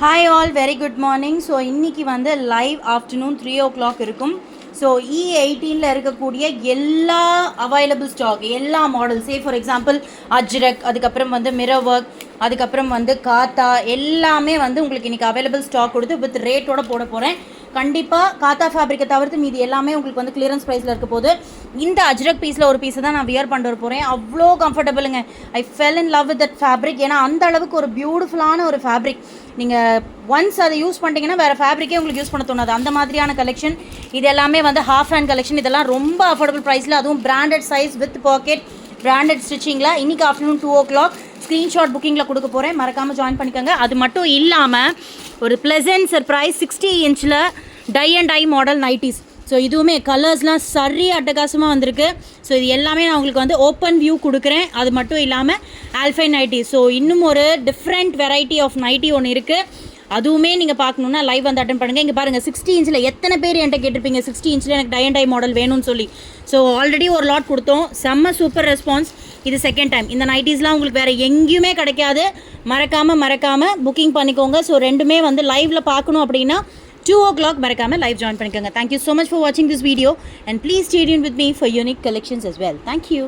Hi all, very good morning. So இன்றைக்கி வந்து live afternoon 3 o'clock இருக்கும். ஸோ E18 இருக்கக்கூடிய எல்லா அவைலபிள் ஸ்டாக், எல்லா model, say for example Ajrakh, அதுக்கப்புறம் வந்து மிரர் ஒர்க், அதுக்கப்புறம் வந்து காத்தா, எல்லாமே வந்து உங்களுக்கு இன்றைக்கி அவைலபிள் ஸ்டாக் கொடுத்து வித் ரேட்டோட போட போகிறேன். கண்டிப்பாக காத்தா ஃபேப்ரிக்கை தவிர்த்து மீது எல்லாமே உங்களுக்கு வந்து கிளியரன்ஸ் ப்ரைஸில் இருக்க போது. இந்த அஜ்ரக் பீஸில் ஒரு பீஸை தான் நான் வியர் பண்ணிட்டு போகிறேன். அவ்வளோ கம்ஃபர்டபுளுங்க. I fell in love with that fabric. ஏன்னா அந்த அளவுக்கு ஒரு பியூட்டிஃபுல்லான ஒரு ஃபேப்ரிக். நீங்கள் ஒன்ஸ் அதை யூஸ் பண்ணிட்டீங்கன்னா வேறு ஃபேப்ரிக்கே உங்களுக்கு யூஸ் பண்ண தோணாது. அந்த மாதிரியான கலெக்ஷன் இது எல்லாமே வந்து ஹாஃப் ஹேண்ட் கலெக்ஷன். இதெல்லாம் ரொம்ப அஃபோர்டபுள் ப்ரைஸில், அதுவும் branded size with pocket, branded ஸ்டிச்சிங்கில் இன்றைக்கி ஆஃப்டர்நூன் 2 o'clock ஸ்க்ரீன்ஷாட் புக்கிங்கில் கொடுக்க போகிறேன். மறக்காமல் ஜாயின் பண்ணிக்கோங்க. அது மட்டும் இல்லாமல் ஒரு pleasant surprise 60 inch tie and dye model nighties. So இதுவுமே கலர்ஸ்லாம் சரி அட்டகாசமாக வந்திருக்கு. ஸோ இது எல்லாமே நான் உங்களுக்கு வந்து ஓப்பன் வியூ கொடுக்குறேன். அது மட்டும் இல்லாமல் ஆல்ஃபைன் நைட்டி. ஸோ இன்னும் ஒரு டிஃப்ரெண்ட் வெரைட்டி ஆஃப் நைட்டி ஒன்று இருக்குது. அதுவுமே நீங்கள் பார்க்கணுன்னா லைவ் வந்து அட்டன் பண்ணுங்கள். இங்கே பாருங்கள், 60 inch எத்தனை பேர் என்கிட்ட கேட்டிருப்பீங்க 60 inch எனக்கு டை அண்ட் டை மாடல் வேணும்னு சொல்லி. ஸோ ஆல்ரெடி ஒரு லாட் கொடுத்தோம், செம்ம சூப்பர் ரெஸ்பான்ஸ். இது செகண்ட் டைம். இந்த நைட்டிஸ்லாம் உங்களுக்கு வேறு எங்கேயுமே கிடைக்காது. மறக்காமல் புக்கிங் பண்ணிக்கோங்க. ஸோ ரெண்டுமே வந்து லைவில் பார்க்கணும் அப்படின்னா 2 o'clock மறக்காமல் லைவ் ஜாயின் பண்ணிக்கோங்க. Thank you so much for watching this video and please stay tuned with me for unique collections as well. Thank you.